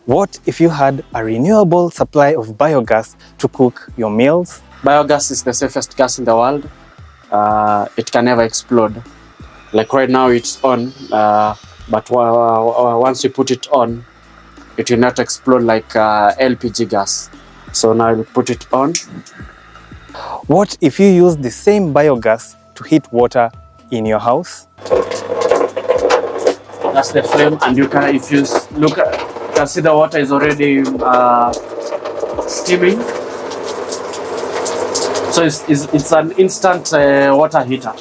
What if you had a renewable supply of biogas to cook your meals? Biogas is the safest gas in the world. It can never explode. Like right now it's on, but once you put it on, it will not explode like LPG gas. So now you put it on. What if you use the same biogas to heat water in your house? That's the flame, and you can, if you look, you can see the water is already steaming. So it's an instant water heater.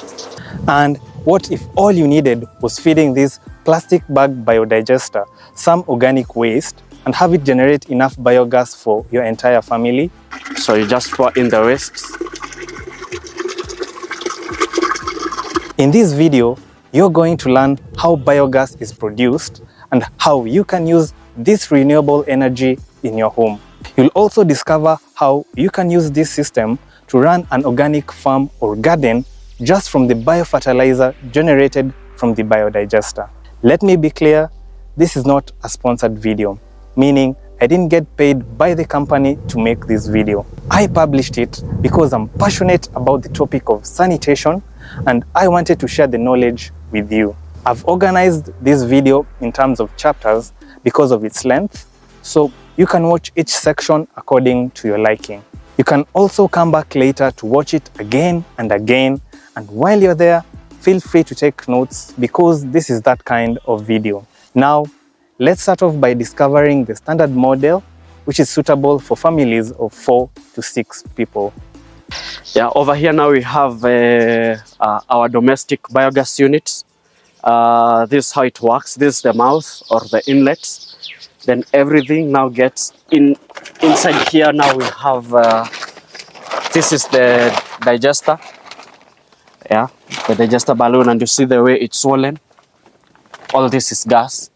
And what if all you needed was feeding this plastic bag biodigester some organic waste and have it generate enough biogas for your entire family? So you just pour in the waste. In this video, you're going to learn how biogas is produced and how you can use this renewable energy in your home. You'll also discover how you can use this system to run an organic farm or garden just from the biofertilizer generated from the biodigester. Let me be clear, this is not a sponsored video, meaning I didn't get paid by the company to make this video. I published it because I'm passionate about the topic of sanitation and I wanted to share the knowledge with you. I've organized this video in terms of chapters because of its length, so you can watch each section according to your liking. You can also come back later to watch it again and again, and while you're there, feel free to take notes because this is that kind of video. Now, let's start off by discovering the standard model, which is suitable for families of 4 to 6 people. Yeah, over here now we have our domestic biogas unit. This is how it works. This is the mouth or the inlet. Then everything now gets inside here. Now we have, this is the digester. Yeah, the digester balloon, and you see the way it's swollen. All this is gas.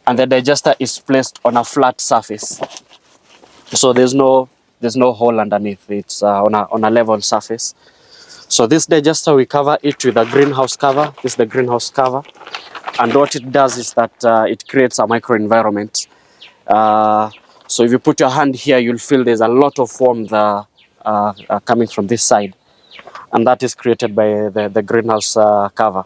And the digester is placed on a flat surface. So there's no hole underneath. It's on a level surface. So this digester, we cover it with a greenhouse cover. This is the greenhouse cover. And what it does is that it creates a microenvironment. So if you put your hand here, you'll feel there's a lot of warmth coming from this side. And that is created by the greenhouse cover.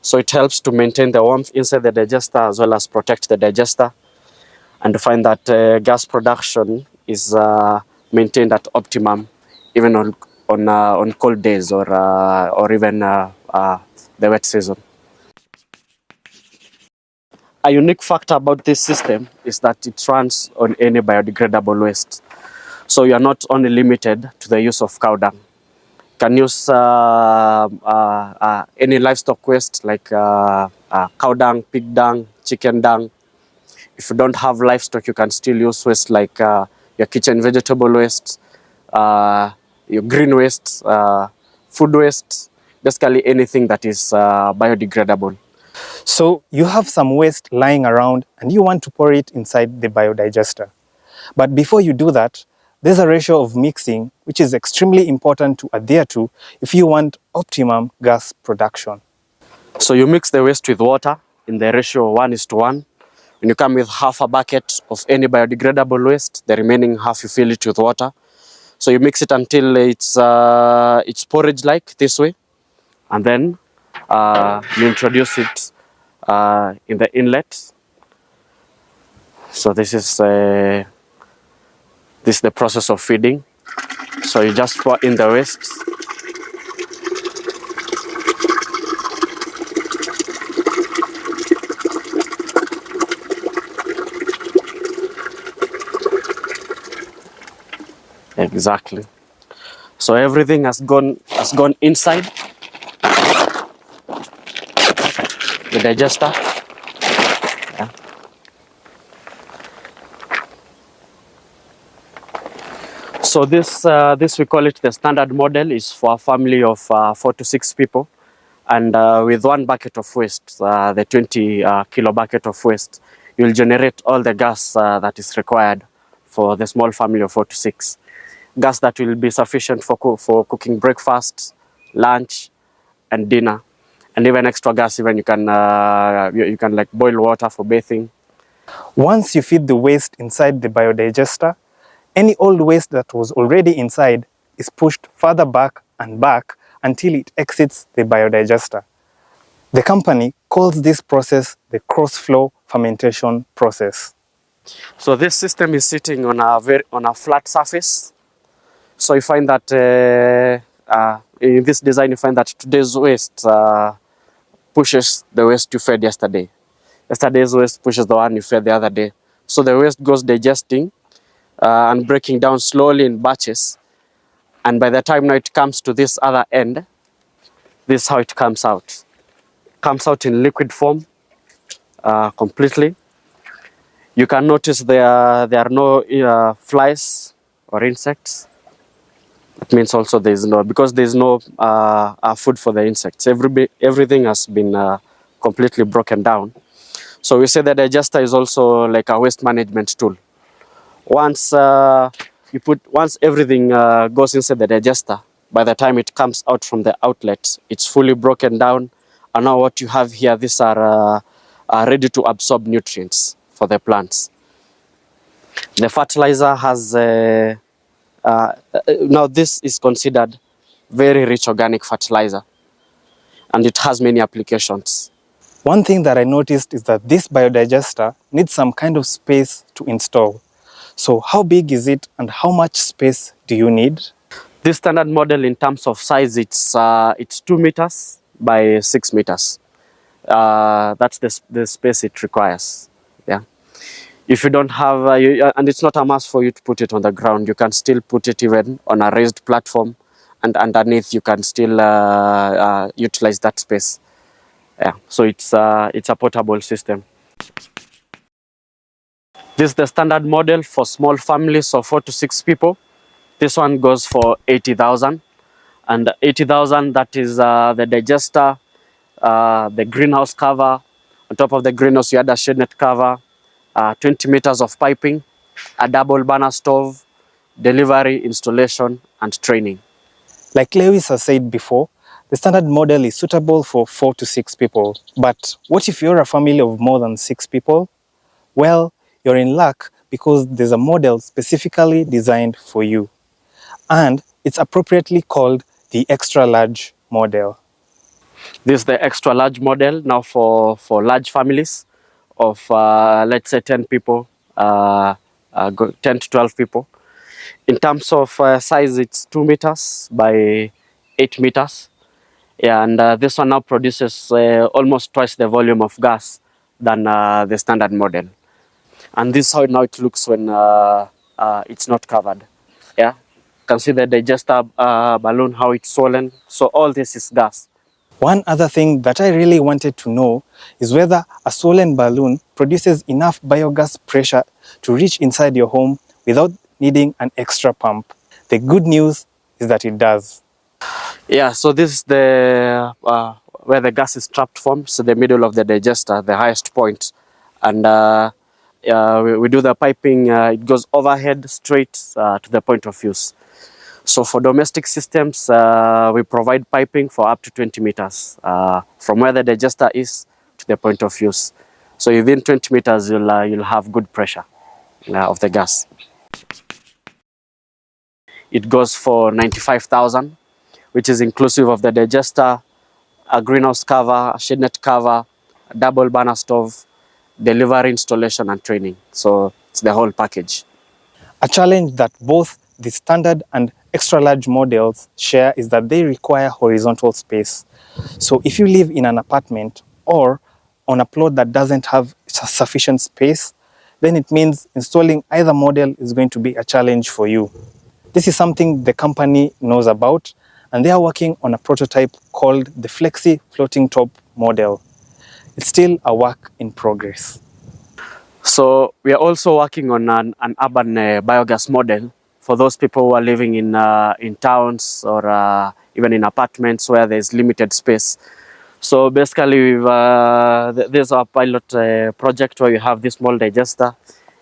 So it helps to maintain the warmth inside the digester as well as protect the digester, and to find that gas production is maintained at optimum even on cold days or even the wet season. A unique factor about this system is that it runs on any biodegradable waste. So you are not only limited to the use of cow dung. You can use any livestock waste like cow dung, pig dung, chicken dung. If you don't have livestock, you can still use waste like your kitchen vegetable waste, your green waste, food waste, basically anything that is biodegradable. So you have some waste lying around and you want to pour it inside the biodigester. But before you do that, there's a ratio of mixing which is extremely important to adhere to if you want optimum gas production. So you mix the waste with water in the ratio 1:1. When you come with half a bucket of any biodegradable waste, the remaining half you fill it with water. So you mix it until it's porridge-like this way, and then you introduce it in the inlet. So this is the process of feeding. So you just pour in the waste. Exactly. So everything has gone inside the digester. Yeah. So this we call it the standard model, is for a family of 4 to 6 people, and with 1 bucket of waste, the 20 kilo bucket of waste, you'll generate all the gas that is required for the small family of 4 to 6. Gas that will be sufficient for cooking breakfast, lunch, and dinner, and even extra gas. Even you can like boil water for bathing. Once you feed the waste inside the biodigester, any old waste that was already inside is pushed further back and back until it exits the biodigester. The company calls this process the cross-flow fermentation process. So this system is sitting on a flat surface. So you find that in this design, you find that today's waste pushes the waste you fed yesterday. Yesterday's waste pushes the one you fed the other day. So the waste goes digesting and breaking down slowly in batches. And by the time now it comes to this other end, this is how it comes out. Comes out in liquid form completely. You can notice there are no flies or insects. That means also because there is no food for the insects. Everything has been completely broken down. So we say the digester is also like a waste management tool. Once everything goes inside the digester, by the time it comes out from the outlet, it's fully broken down. And now what you have here, these are ready to absorb nutrients for the plants. The fertilizer has now this is considered very rich organic fertilizer, and it has many applications. One thing that I noticed is that this biodigester needs some kind of space to install. So how big is it and how much space do you need? This standard model in terms of size, it's 2 meters by 6 meters. That's the space it requires. Yeah. If you don't have, and it's not a must for you to put it on the ground, you can still put it even on a raised platform, and underneath you can still utilize that space. Yeah. So it's a portable system. This is the standard model for small families of 4 to 6 people. This one goes for 80,000, and 80,000, that is the digester, the greenhouse cover. On top of the greenhouse, you add a shade net cover, 20 meters of piping, a double burner stove, delivery, installation, and training. Like Lewis has said before, the standard model is suitable for 4 to 6 people. But what if you're a family of more than 6 people? Well, you're in luck because there's a model specifically designed for you. And it's appropriately called the extra large model. This is the extra large model now for large families of let's say 10 people, 10 to 12 people. In terms of size, it's 2 meters by 8 meters. Yeah, and this one now produces almost twice the volume of gas than the standard model. And this is how now it looks when it's not covered. Yeah, you can see the digester balloon, how it's swollen. So all this is gas. One other thing that I really wanted to know is whether a swollen balloon produces enough biogas pressure to reach inside your home without needing an extra pump. The good news is that it does. Yeah, so this is the where the gas is trapped from, so the middle of the digester, the highest point. And we do the piping, it goes overhead straight to the point of use. So for domestic systems, we provide piping for up to 20 meters from where the digester is to the point of use. So within 20 meters, you'll have good pressure of the gas. It goes for 95,000, which is inclusive of the digester, a greenhouse cover, a shade net cover, a double burner stove, delivery, installation, and training. So it's the whole package. A challenge that both the standard and extra large models share is that they require horizontal space. So if you live in an apartment or on a plot that doesn't have sufficient space, then it means installing either model is going to be a challenge for you. This is something the company knows about, and they are working on a prototype called the Flexi floating top model. It's still a work in progress. So we are also working on an urban biogas model for those people who are living in towns or even in apartments where there's limited space. So basically, there's a pilot project where you have this small digester.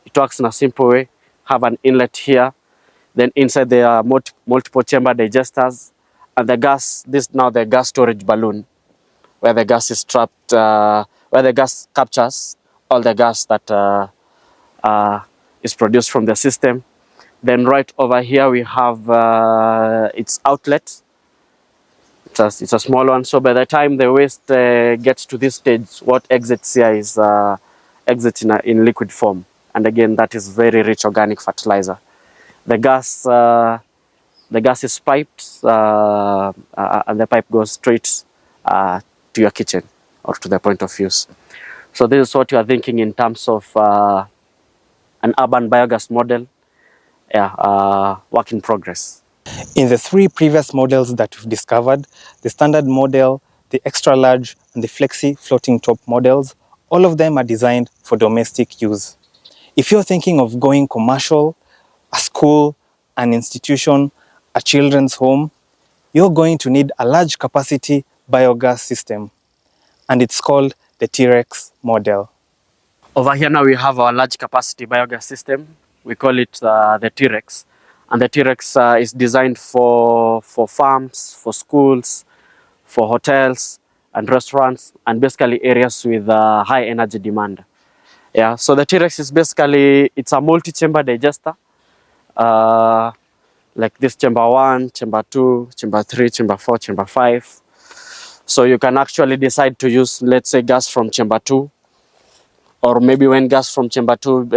It works in a simple way. Have an inlet here. Then inside there are multiple chamber digesters. And the gas, this is now the gas storage balloon, where the gas is trapped, where the gas captures all the gas that is produced from the system. Then right over here we have its outlet. It's a small one, so by the time the waste gets to this stage, what exits here is exit in liquid form. And again, that is very rich organic fertilizer. The gas is piped, and the pipe goes straight to your kitchen or to the point of use. So this is what you are thinking in terms of an urban biogas model. Work in progress. In the three previous models that we've discovered, the standard model, the extra large, and the flexi floating top models, all of them are designed for domestic use. If you're thinking of going commercial, a school, an institution, a children's home, you're going to need a large capacity biogas system, and it's called the T-Rex model. Over here now we have our large capacity biogas system. We call it the T-Rex. And the T-Rex is designed for farms, for schools, for hotels and restaurants, and basically areas with high energy demand. Yeah, so the T-Rex is basically, it's a multi-chamber digester. Like this chamber 1, chamber 2, chamber 3, chamber 4, chamber 5. So you can actually decide to use, let's say, gas from chamber 2. Or maybe when gas from chamber 2,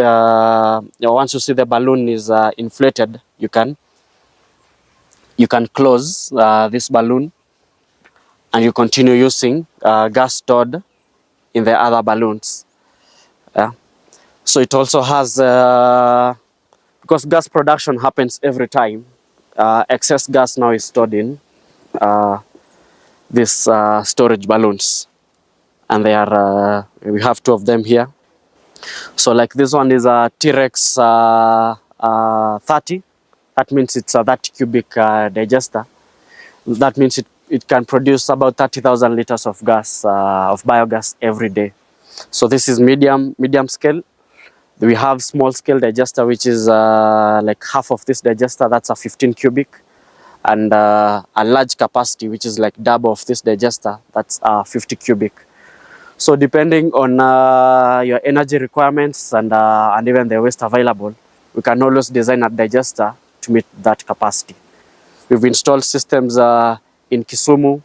once you see the balloon is inflated, you can close this balloon and you continue using gas stored in the other balloons. Yeah. So it also has, because gas production happens every time, excess gas now is stored in these storage balloons. And they are, we have 2 of them here. So like this one is a T-Rex 30. That means it's a 30 cubic digester. That means it can produce about 30,000 liters of gas, of biogas every day. So this is medium scale. We have small scale digester, which is like half of this digester, that's a 15 cubic. And a large capacity, which is like double of this digester, that's 50 cubic. So depending on your energy requirements and even the waste available, we can always design a digester to meet that capacity. We've installed systems in Kisumu,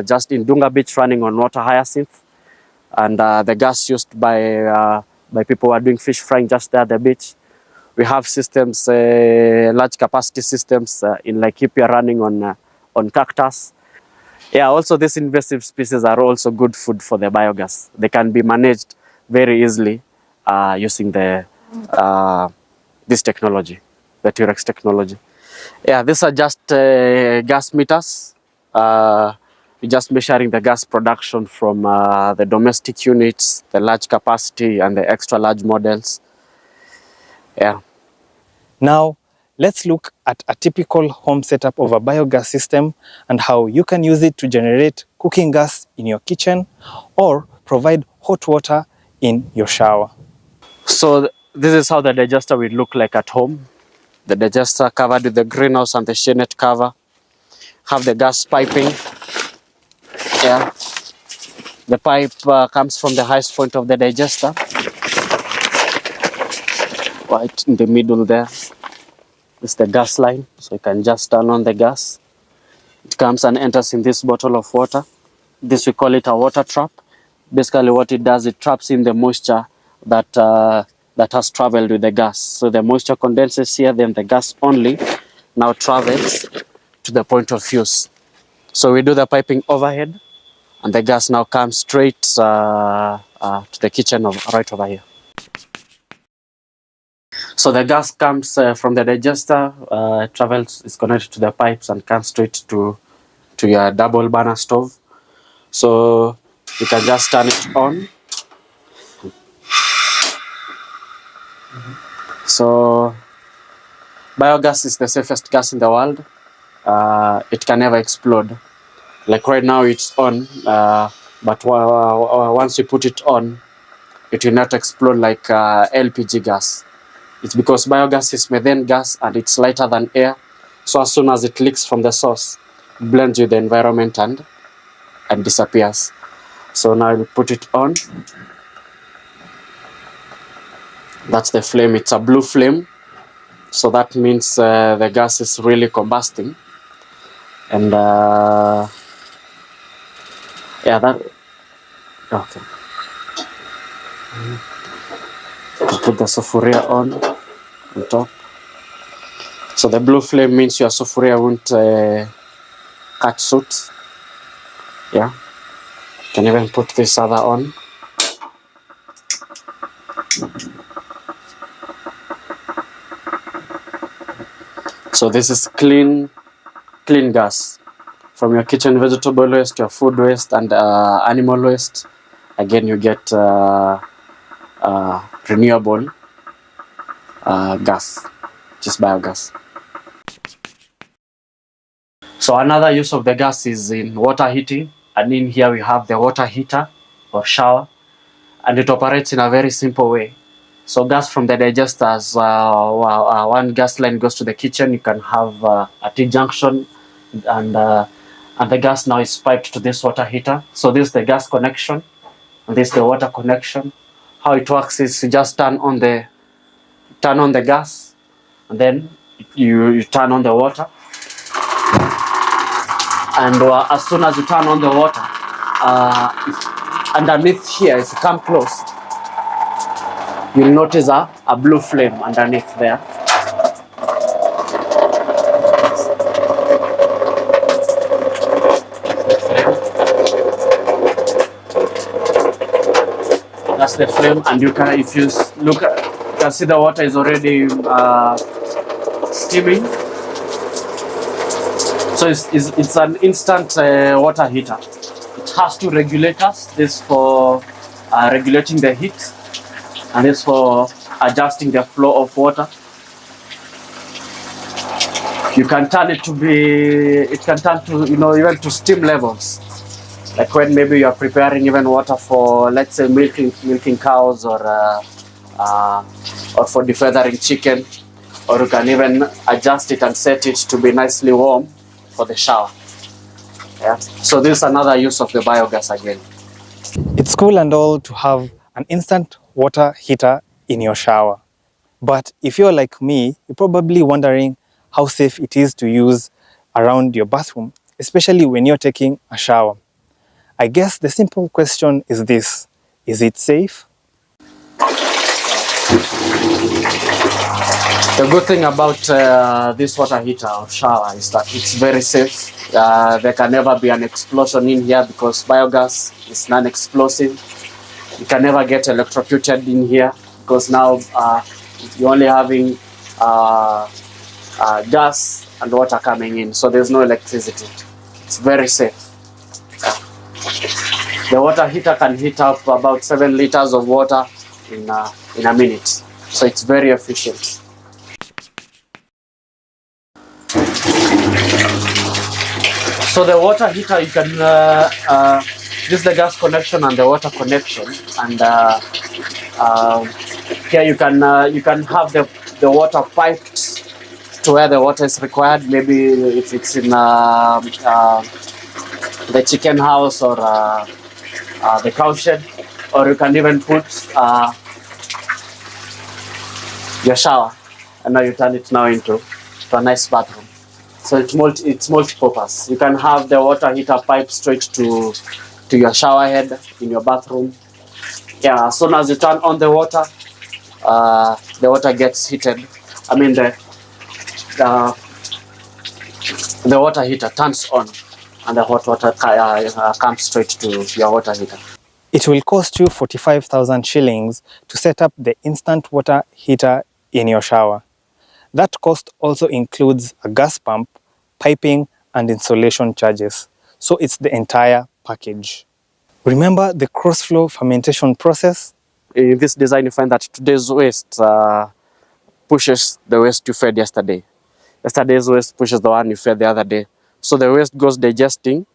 just in Dunga Beach, running on water hyacinth, and the gas used by people who are doing fish frying just there at the beach. We have systems, large capacity systems in Laikipia running on cactus. Yeah, also these invasive species are also good food for the biogas. They can be managed very easily using the this technology, the T-Rex technology. Yeah, these are just gas meters. We're just measuring the gas production from the domestic units, the large capacity and the extra large models. Yeah. Now, let's look at a typical home setup of a biogas system and how you can use it to generate cooking gas in your kitchen or provide hot water in your shower. So this is how the digester will look like at home. The digester covered with the greenhouse and the shade net cover. Have the gas piping. Yeah. The pipe comes from the highest point of the digester. Right in the middle there. It's the gas line, so you can just turn on the gas. It comes and enters in this bottle of water. This, we call it a water trap. Basically what it does, it traps in the moisture that has traveled with the gas. So the moisture condenses here, then the gas only now travels to the point of use. So we do the piping overhead, and the gas now comes straight to the kitchen right over here. So the gas comes from the digester, travels, is connected to the pipes and comes straight to your double burner stove. So you can just turn it on. So biogas is the safest gas in the world. It can never explode. Like right now it's on, but once you put it on, it will not explode like LPG gas. It's because biogas is methane gas and it's lighter than air. So as soon as it leaks from the source, it blends with the environment and disappears. So now I'll put it on. That's the flame. It's a blue flame. So that means the gas is really combusting. And yeah, that, okay. Put the sufuria on top. So the blue flame means your sufuria won't catch soot. Yeah. You can even put this other on. So this is clean gas from your kitchen vegetable waste, your food waste, and animal waste. Again, you get renewable gas, which is biogas. So another use of the gas is in water heating, and in here we have the water heater or shower, and it operates in a very simple way. So gas from the digesters, one gas line goes to the kitchen. You can have a T-junction, and the gas now is piped to this water heater. So this is the gas connection, and this is the water connection. How it works is you just turn on the gas, and then you turn on the water. And as soon as you turn on the water, underneath here, if you come close, you'll notice a blue flame underneath there. That's the flame, and you can, if you look, you can see the water is already steaming. So it's an instant water heater. It has two regulators. This for regulating the heat, and this for adjusting the flow of water. You can turn it to it can turn to, even to steam levels. Like when maybe you are preparing even water for, let's say, milking cows, or for defeathering chicken, or you can even adjust it and set it to be nicely warm for the shower. Yeah. So this is another use of the biogas again. It's cool and all to have an instant water heater in your shower. But if you're like me, you're probably wondering how safe it is to use around your bathroom, especially when you're taking a shower. I guess the simple question is this: is it safe? The good thing about this water heater or shower is that it's very safe. There can never be an explosion in here because biogas is non-explosive. You can never get electrocuted in here because now you're only having gas and water coming in, so there's no electricity. It's very safe. The water heater can heat up about 7 liters of water in a minute, so it's very efficient. So the water heater, you can this is the gas connection and the water connection, and here you can have the water piped to where the water is required. Maybe if it's in the chicken house or the cow shed, or you can even put your shower, and now you turn it now into a nice bathroom. So it's multi-purpose. You can have the water heater pipe straight to your shower head in your bathroom. Yeah, as soon as you turn on the water gets heated. I mean the water heater turns on, and the hot water comes straight to your water heater. It will cost you 45,000 shillings to set up the instant water heater in your shower. That cost also includes a gas pump, piping, and installation charges. So it's the entire package. Remember the cross-flow fermentation process? In this design, you find that today's waste pushes the waste you fed yesterday. Yesterday's waste pushes the one you fed the other day. So the waste goes digesting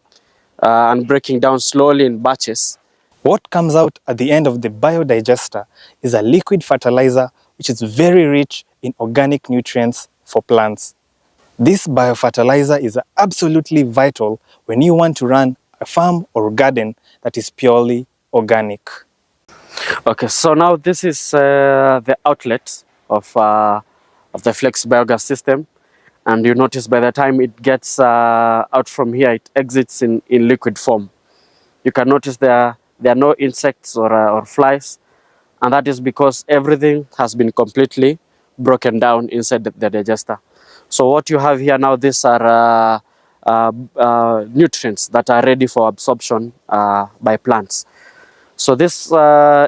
and breaking down slowly in batches. What comes out at the end of the biodigester is a liquid fertilizer which is very rich in organic nutrients for plants. This biofertilizer is absolutely vital when you want to run a farm or garden that is purely organic. Okay, so now this is the outlet of the Flexi Biogas system. And you notice by the time it gets out from here, it exits in liquid form. You can notice there are no insects or flies, and that is because everything has been completely broken down inside the digester. So what you have here now, these are nutrients that are ready for absorption by plants. So this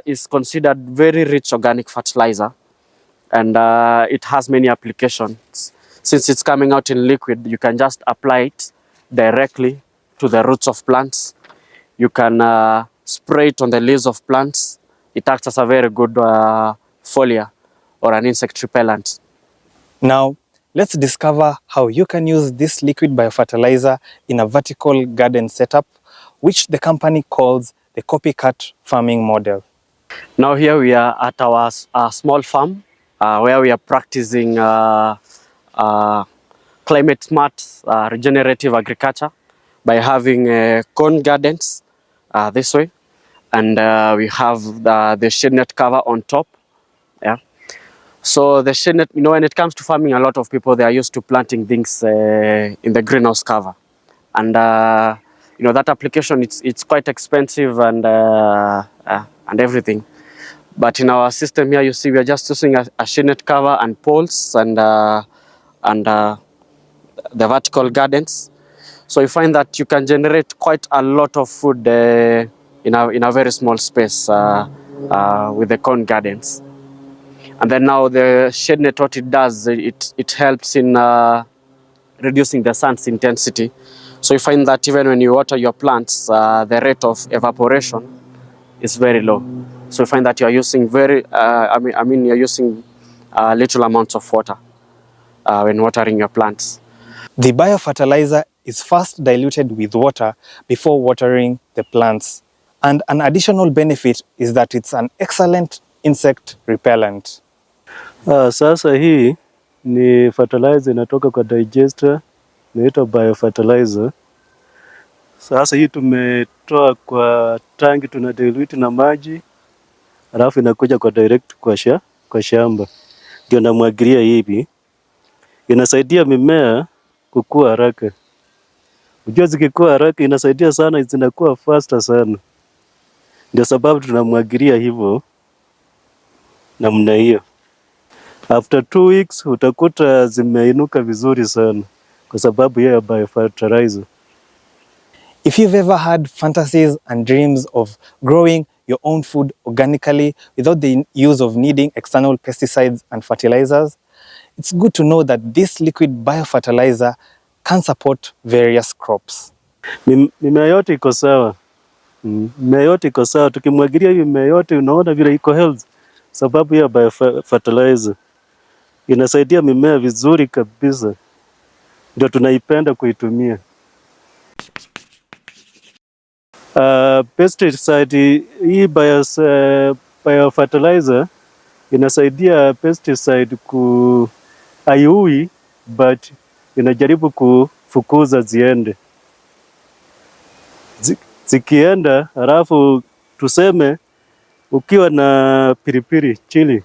is considered very rich organic fertilizer, and it has many applications. Since it's coming out in liquid, you can just apply it directly to the roots of plants. You can spray it on the leaves of plants. It acts as a very good foliar or an insect repellent. Now, let's discover how you can use this liquid biofertilizer in a vertical garden setup, which the company calls the copycat farming model. Now here we are at our small farm where we are practicing climate smart regenerative agriculture by having cone gardens this way, and we have the shade net cover on top. Yeah. So the shade net, when it comes to farming, a lot of people, they are used to planting things in the greenhouse cover, and that application, it's quite expensive and everything. But in our system here, you see, we are just using a shade net cover and poles and the vertical gardens. So you find that you can generate quite a lot of food in a very small space with the cone gardens. And then now the shade net, what it does, it helps in reducing the sun's intensity. So you find that even when you water your plants, the rate of evaporation is very low. So you find that you are using you're using little amounts of water when watering your plants. The biofertilizer is first diluted with water before watering the plants. And an additional benefit is that it's an excellent insect repellent. Sasa hii ni fertilizer inatoka kwa digester, inaitwa biofertilizer. Sasa hii tumetoa kwa tangi, tuna dilute na maji, alafu inakuja kwa direct kwa shamba. Ndio namwagilia hivi. Inasaidia mimea kukua haraka. Unajua zikikua haraka inasaidia sana, zinakuwa faster sana. Ndio sababu tunamwagilia hivyo namna hiyo. After 2 weeks utakuta zimeinuka vizuri sana kwa sababu ya biofertilizer. If you've ever had fantasies and dreams of growing your own food organically without the use of needing external pesticides and fertilizers, it's good to know that this liquid biofertilizer can support various crops. Mimea yote iko sawa. Mimea yote iko sawa. Tukimwagilia hiyo mimea yote unaona vile iko health sababu ya biofertilizer. Inasaidia mimea vizuri kabisa. Ndio tunaipenda kuitumia. Pesticide hii biofertilizer inasaidia pesticide haiui but inajaribu kufukuza ziende. Zikienda halafu tuseme ukiwa na pilipili chili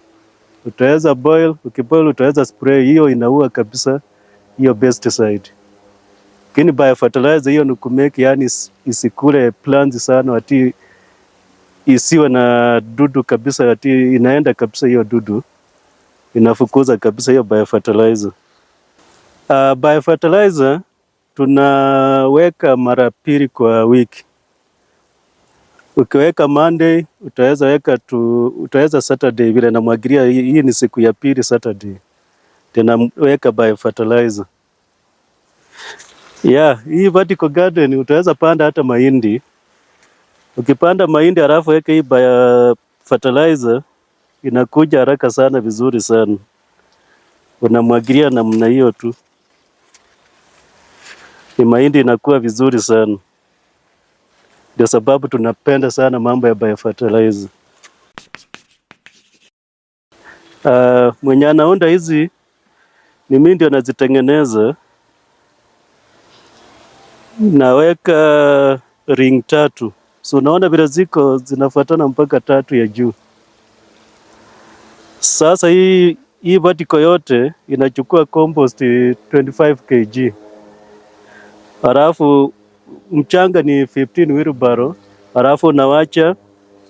utaweza boil, ukiboil utaweza spray, hiyo inaua kabisa hiyo pesticide. Lakini biofertilizer hiyo ni kumake yani isikule plants sana, ati isiwe na dudu kabisa, ati inaenda kabisa hiyo dudu, inafukuza kabisa hiyo biofertilizer. Biofertilizer tunaweka mara 2 kwa wiki. Ukiweka Monday utaweza Saturday, vile namwagilia hii ni siku ya 2 Saturday. Tena weka biofertilizer. Hii vertical garden utaweza panda hata mahindi. Ukipanda mahindi alafu weka hii biofertilizer, inakuja haraka sana vizuri sana. Unamwagilia namna hiyo tu. Ni mahindi inakuwa vizuri sana. Ndio sababu tunapenda sana mambo ya biofertilizer. Mwenye anaunda hizi ni mimi ndio nazitengeneza. Naweka ring 3 So unaona vile ziko zinafuatana mpaka 3 ya juu. Sasa hii vertical yote inachukua compost 25 kg. Halafu mchanga ni 15 wheelbarrow. Halafu unawacha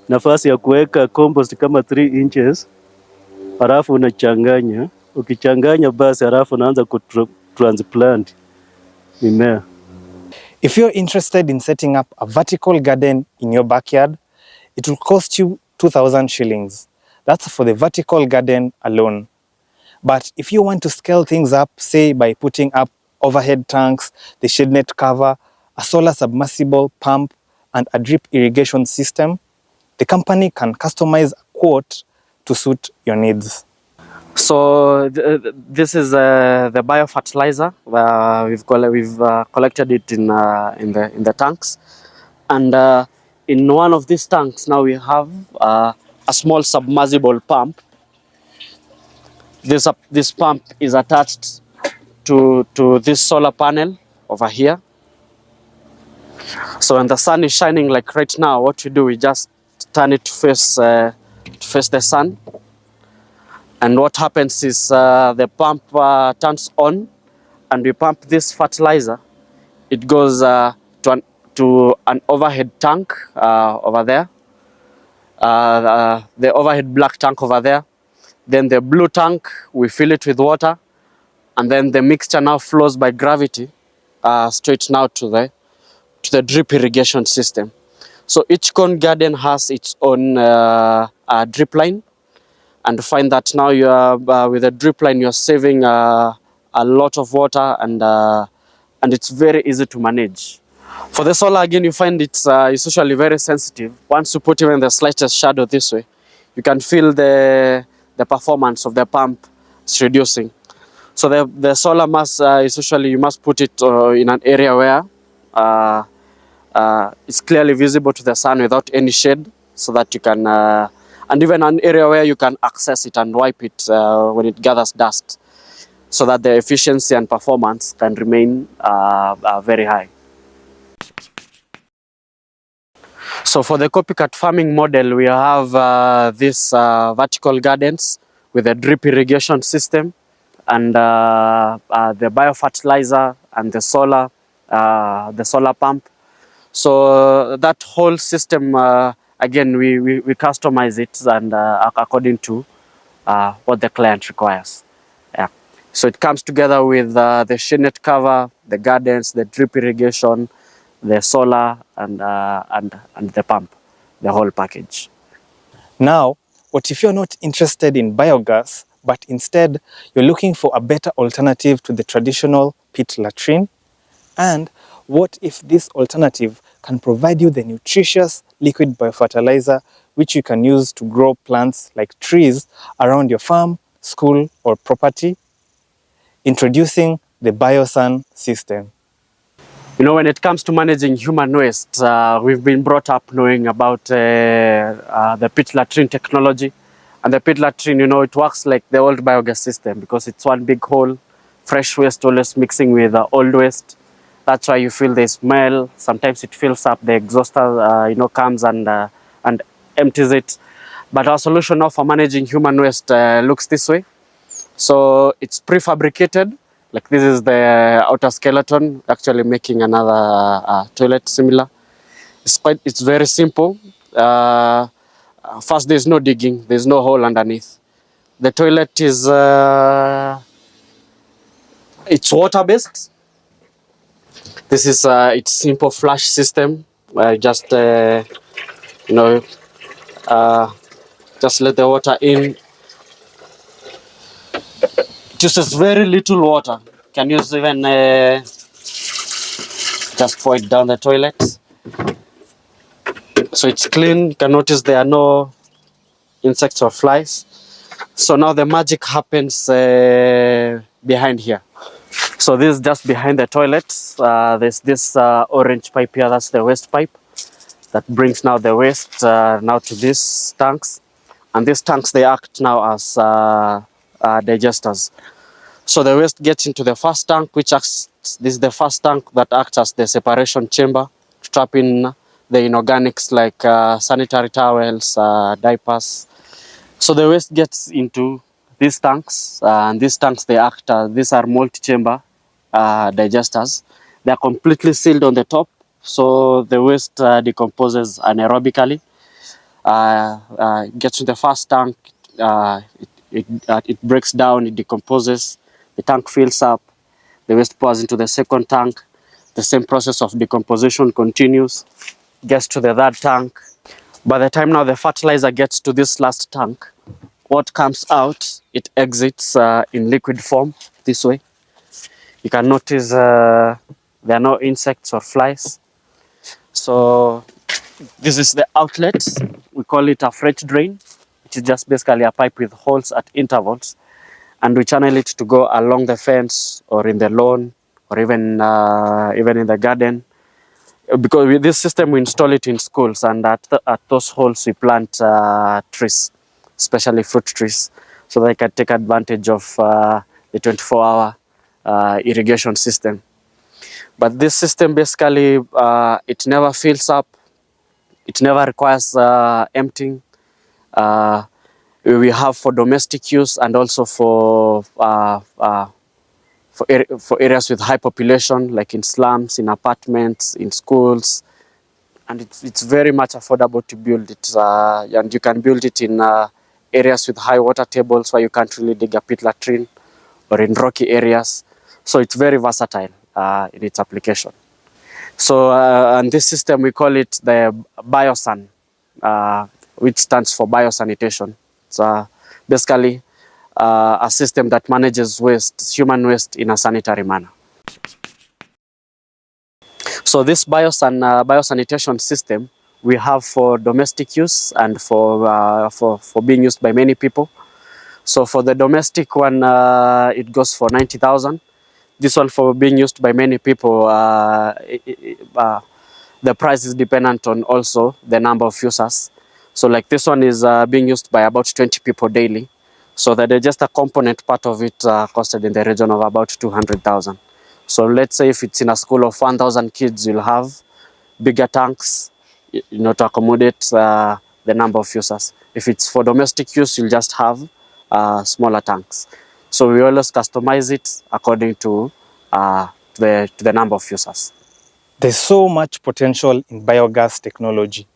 nafasi ya kuweka compost kama 3 inches. Halafu unachanganya. Ukichanganya basi halafu unaanza transplant mimea. If you're interested in setting up a vertical garden in your backyard, it will cost you 2,000 shillings. That's for the vertical garden alone. But if you want to scale things up, say by putting up overhead tanks, the shade net cover, a solar submersible pump, and a drip irrigation system, the company can customize a quote to suit your needs. So this is the biofertilizer. We've collected it in the tanks, and in one of these tanks now we have a small submersible pump. This pump is attached to this solar panel over here. So when the sun is shining like right now, what we do, we just turn it to face the sun. And what happens is the pump turns on, and we pump this fertilizer. It goes to an overhead tank over there, the overhead black tank over there. Then the blue tank, we fill it with water, and then the mixture now flows by gravity straight now to the drip irrigation system. So each cone garden has its own drip line. And find that now you are with a drip line, you're saving a lot of water, and it's very easy to manage. For the solar, again, you find it's usually very sensitive. Once you put even the slightest shadow this way, you can feel the performance of the pump is reducing. So the solar mass is usually, you must put it in an area where it's clearly visible to the sun without any shade, so that you can and even an area where you can access it and wipe it when it gathers dust, so that the efficiency and performance can remain very high. So for the copycat farming model, we have these vertical gardens with a drip irrigation system, and the biofertilizer and the solar pump. So that whole system, again, we customize it and according to what the client requires. Yeah. So it comes together with the shade net cover, the gardens, the drip irrigation, the solar, and the pump, the whole package. Now, what if you're not interested in biogas, but instead you're looking for a better alternative to the traditional pit latrine? And what if this alternative can provide you the nutritious liquid biofertilizer which you can use to grow plants like trees around your farm, school, or property? Introducing the BioSan system. You know, when it comes to managing human waste, we've been brought up knowing about the pit latrine technology. And the pit latrine, you know, it works like the old biogas system because it's one big hole, fresh waste always mixing with old waste. That's why you feel the smell. Sometimes it fills up, the exhauster, you know, comes and empties it. But our solution now for managing human waste looks this way. So it's prefabricated. Like this is the outer skeleton, actually making another toilet similar. It's very simple. First, there's no digging, there's no hole underneath. The toilet is it's water-based. This is its simple flush system. Just you know, just let the water in. It uses very little water. You can use even just pour it down the toilet. So it's clean. You can notice there are no insects or flies. So now the magic happens behind here. So this is just behind the toilet. There's this orange pipe here. That's the waste pipe that brings now the waste now to these tanks. And these tanks, they act now as digesters. So the waste gets into the first tank, which acts, this is the first tank that acts as the separation chamber to trap in the inorganics like sanitary towels, diapers. So the waste gets into these tanks, and these tanks, these are multi-chamber digesters. They are completely sealed on the top, so the waste decomposes anaerobically. Gets to the first tank, it breaks down, it decomposes, the tank fills up, the waste pours into the second tank, the same process of decomposition continues, gets to the third tank. By the time now the fertilizer gets to this last tank, what comes out, it exits in liquid form this way. You can notice there are no insects or flies. So this is the outlet. We call it a freight drain, which is just basically a pipe with holes at intervals. And we channel it to go along the fence or in the lawn or even in the garden. Because with this system, we install it in schools, and at those holes, we plant trees, especially fruit trees, so they can take advantage of the 24-hour irrigation system. But this system basically, it never fills up, it never requires emptying. We have for domestic use and also for areas with high population, like in slums, in apartments, in schools. And it's very much affordable to build it. And you can build it in areas with high water tables where you can't really dig a pit latrine, or in rocky areas. So it's very versatile in its application. So, and this system, we call it the Biosan, which stands for biosanitation. It's basically a system that manages waste, human waste, in a sanitary manner. So this biosanitation system we have for domestic use and for being used by many people. So for the domestic one, it goes for 90,000. This one for being used by many people, the price is dependent on also the number of users. So like this one is being used by about 20 people daily. So the digester component part of it costed in the region of about 200,000. So let's say if it's in a school of 1,000 kids, you'll have bigger tanks, to accommodate the number of users. If it's for domestic use, you'll just have smaller tanks. So we always customize it according to the number of users. There's so much potential in biogas technology.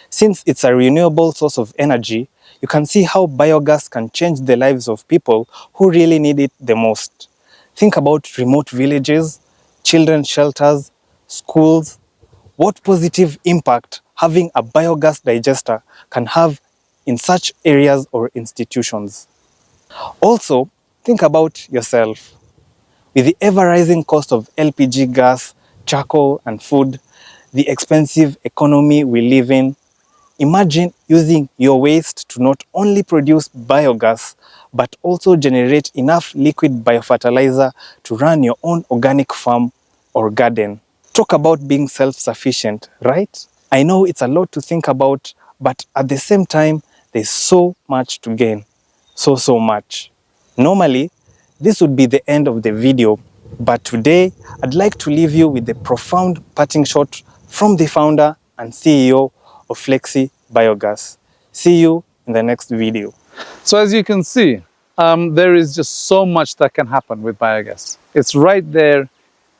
Since it's a renewable source of energy, you can see how biogas can change the lives of people who really need it the most. Think about remote villages, children's shelters, schools. What positive impact having a biogas digester can have in such areas or institutions. Also, think about yourself. With the ever-rising cost of LPG gas, charcoal, and food, the expensive economy we live in, imagine using your waste to not only produce biogas, but also generate enough liquid biofertilizer to run your own organic farm or garden. Talk about being self-sufficient, right? I know it's a lot to think about, but at the same time, there's so much to gain. So much. Normally, this would be the end of the video, but today, I'd like to leave you with a profound parting shot from the founder and CEO of Flexi Biogas. See you in the next video. So as you can see, there is just so much that can happen with biogas. It's right there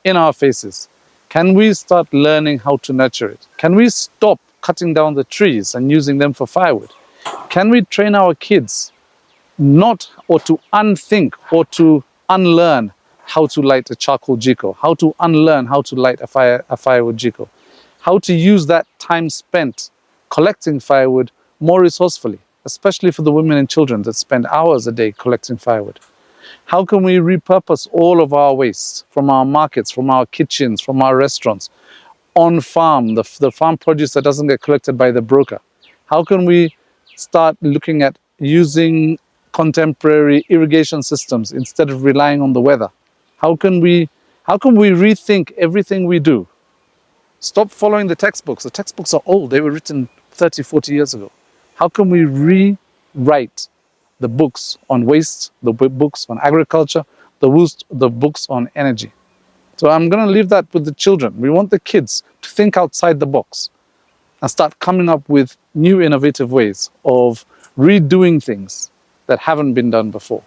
in our faces. Can we start learning how to nurture it? Can we stop cutting down the trees and using them for firewood? Can we train our kids to unthink or to unlearn how to light a charcoal jiko, how to unlearn how to light a firewood jiko, how to use that time spent collecting firewood more resourcefully, especially for the women and children that spend hours a day collecting firewood. How can we repurpose all of our waste from our markets, from our kitchens, from our restaurants, on farm, the farm produce that doesn't get collected by the broker? How can we start looking at using contemporary irrigation systems instead of relying on the weather? How can we rethink everything we do? Stop following the textbooks. The textbooks are old. They were written 30, 40 years ago. How can we rewrite the books on waste, the books on agriculture, the books on energy? So I'm going to leave that with the children. We want the kids to think outside the box. and start coming up with new innovative ways of redoing things that haven't been done before.